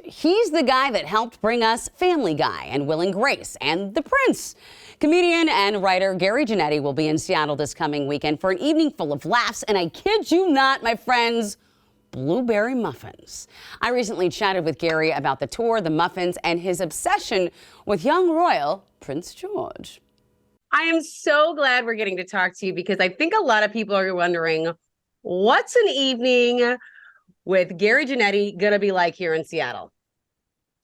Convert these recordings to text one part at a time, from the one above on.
He's the guy that helped bring us Family Guy and Will and Grace and The Prince. Comedian and writer Gary Janetti will be in Seattle this coming weekend for an evening full of laughs, and I kid you not, my friends, Blueberry Muffins. I recently chatted with Gary about the tour, the muffins, and his obsession with young royal Prince George. I am so glad we're getting to talk to you because I think a lot of people are wondering, what's an evening with Gary Janetti going to be like here in Seattle?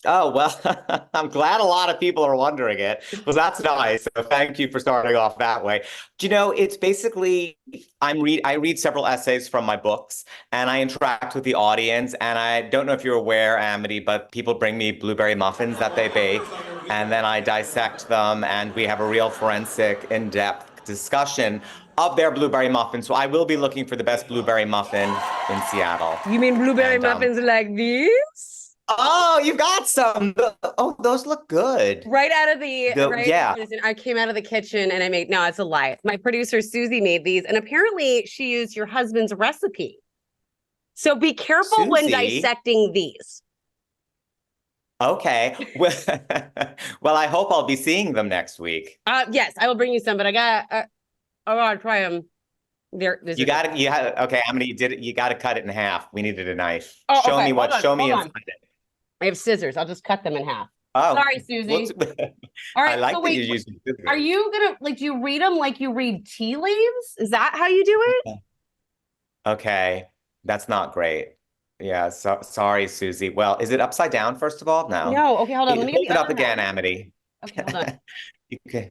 Oh, well, I'm glad a lot of people are wondering it. Well, that's nice. So thank you for starting off that way. Do you know, it's basically, I read several essays from my books and I interact with the audience. And I don't know if you're aware, Amity, but people bring me blueberry muffins that they bake and then I dissect them and we have a real forensic, in-depth discussion of their blueberry muffins. So I will be looking for the best blueberry muffin in Seattle. You mean blueberry muffins like these? Oh, you got some. Oh, those look good. Right out of the right. Yeah. I came out of the kitchen and I made, no, it's a lie. My producer, Susie, made these. And apparently she used your husband's recipe. So be careful Susie? When dissecting these. Okay. Well, I hope I'll be seeing them next week. Yes, I will bring you some, but I gotta try them. Okay, how many you did it? You got to cut it in half. We needed a knife. Oh, show okay. me what, show me inside it. I have scissors. I'll just cut them in half. Oh, sorry, Susie. All right. I like that you're using scissors. Are you gonna do you read them like you read tea leaves? Is that how you do it? Okay, that's not great. Yeah, so sorry, Susie. Well, is it upside down, first of all? No. No. Okay, hold on. Let me hold it up again, Amity. Okay, hold on. Okay.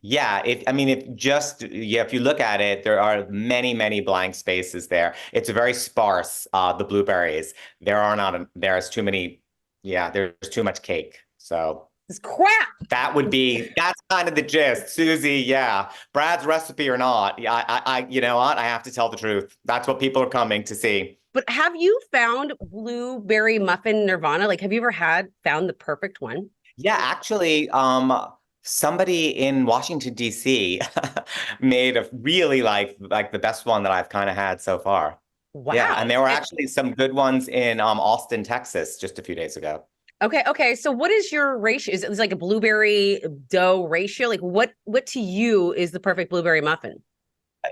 Yeah, if you look at it, there are many, many blank spaces there. It's a very sparse, the blueberries. There's too many, there's too much cake. So it's crap. That's kind of the gist, Susie. Yeah, Brad's recipe or not. Yeah, you know what? I have to tell the truth. That's what people are coming to see. But have you found blueberry muffin nirvana? Like, have you ever found the perfect one? Yeah, actually, somebody in Washington, D.C. made a really like the best one that I've kind of had so far. Wow. Yeah, and there were actually some good ones in Austin, Texas, just a few days ago. Okay. So what is your ratio? Is it like a blueberry dough ratio? Like what to you is the perfect blueberry muffin?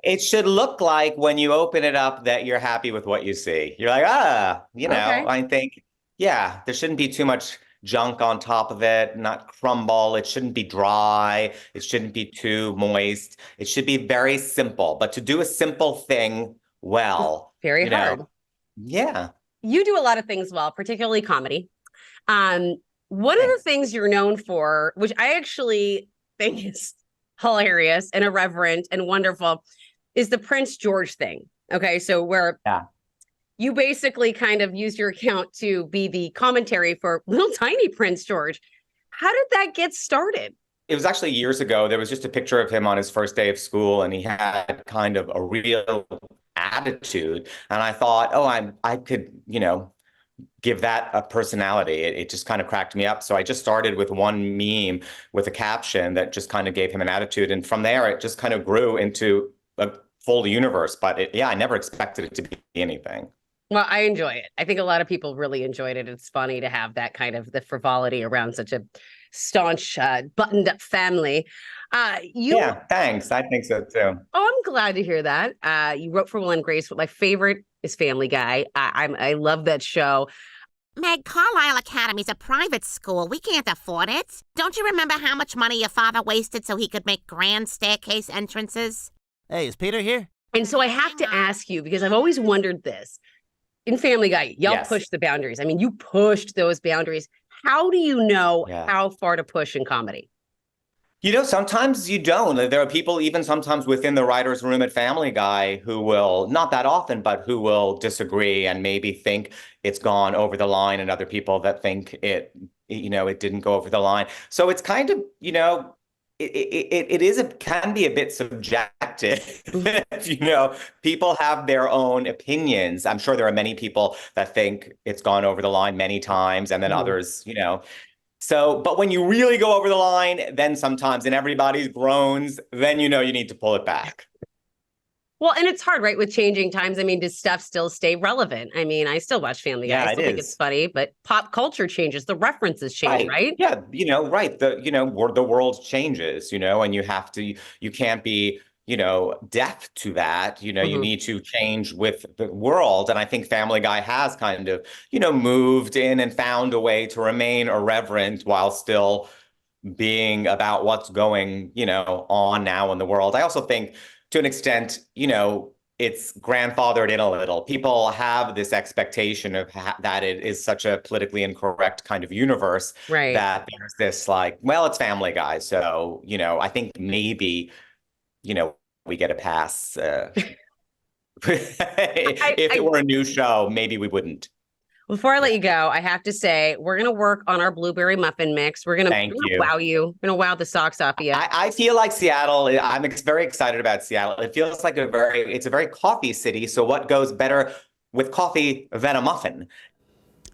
It should look like when you open it up that you're happy with what you see. You're like, okay. I think, there shouldn't be too much junk on top of it, not crumble. It shouldn't be dry. It shouldn't be too moist. It should be very simple. But to do a simple thing well, very hard. Yeah. You do a lot of things well, particularly comedy. One of the things you're known for, which I actually think is hilarious and irreverent and wonderful, is the Prince George thing. Okay, so where you basically kind of use your account to be the commentary for little tiny Prince George. How did that get started? It was actually years ago. There was just a picture of him on his first day of school, and he had kind of a real attitude. And I thought, I could, give that a personality. It just kind of cracked me up. So I just started with one meme with a caption that just kind of gave him an attitude. And from there, it just kind of grew into a full universe. But I never expected it to be anything. Well, I enjoy it. I think a lot of people really enjoyed it. It's funny to have that kind of the frivolity around such a staunch, buttoned up family. Yeah, thanks. I think so too. Oh, I'm glad to hear that. You wrote for Will and Grace, but my favorite is Family Guy. I love that show. Meg, Carlisle Academy's a private school. We can't afford it. Don't you remember how much money your father wasted so he could make grand staircase entrances? Hey, is Peter here? And so I have to ask you, because I've always wondered this. In Family Guy, y'all pushed the boundaries. I mean, you pushed those boundaries. How do you know how far to push in comedy? Sometimes you don't. There are people even sometimes within the writer's room at Family Guy who will, not that often, but who will disagree and maybe think it's gone over the line, and other people that think it didn't go over the line. So it's kind of, it can be a bit subjective. People have their own opinions. I'm sure there are many people that think it's gone over the line many times, and then others, So, but when you really go over the line, then sometimes in everybody's groans, then you need to pull it back. Well, and it's hard, right, with changing times. I mean, does stuff still stay relevant? I mean, I still watch Family Guy. Yeah, I it still think it's is. funny, but pop culture changes. The references change, Right. right? Yeah. Right. The world changes, and you can't be, deaf to that. You Hmm. need to change with the world. And I think Family Guy has kind of, moved in and found a way to remain irreverent while still being about what's going, on now in the world. I also think to an extent, it's grandfathered in a little. People have this expectation of that it is such a politically incorrect kind of universe Right. that there's this like, well, it's Family Guy. So, I think maybe, we get a pass. If it I were a new show, maybe we wouldn't. Before I let Yeah. you go, I have to say we're gonna work on our blueberry muffin mix. Thank We're gonna you. wow you. We're gonna wow the socks off of you. I feel like Seattle. Very excited about Seattle. It feels like it's a very coffee city. So what goes better with coffee than a muffin?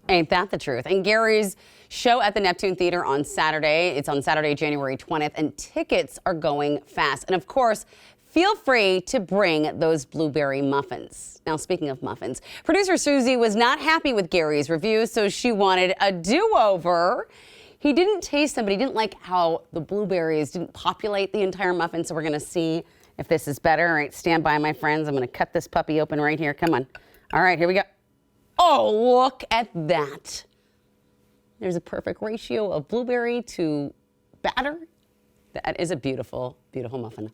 Ain't that the truth? And Gary's show at the Neptune Theater on Saturday. It's on Saturday, January 20th, and tickets are going fast. And of course, feel free to bring those blueberry muffins. Now, speaking of muffins, producer Susie was not happy with Gary's review, so she wanted a do-over. He didn't taste them, but he didn't like how the blueberries didn't populate the entire muffin, so we're going to see if this is better. All right, stand by, my friends. I'm going to cut this puppy open right here. Come on. All right, here we go. Oh, look at that. There's a perfect ratio of blueberry to batter. That is a beautiful, beautiful muffin.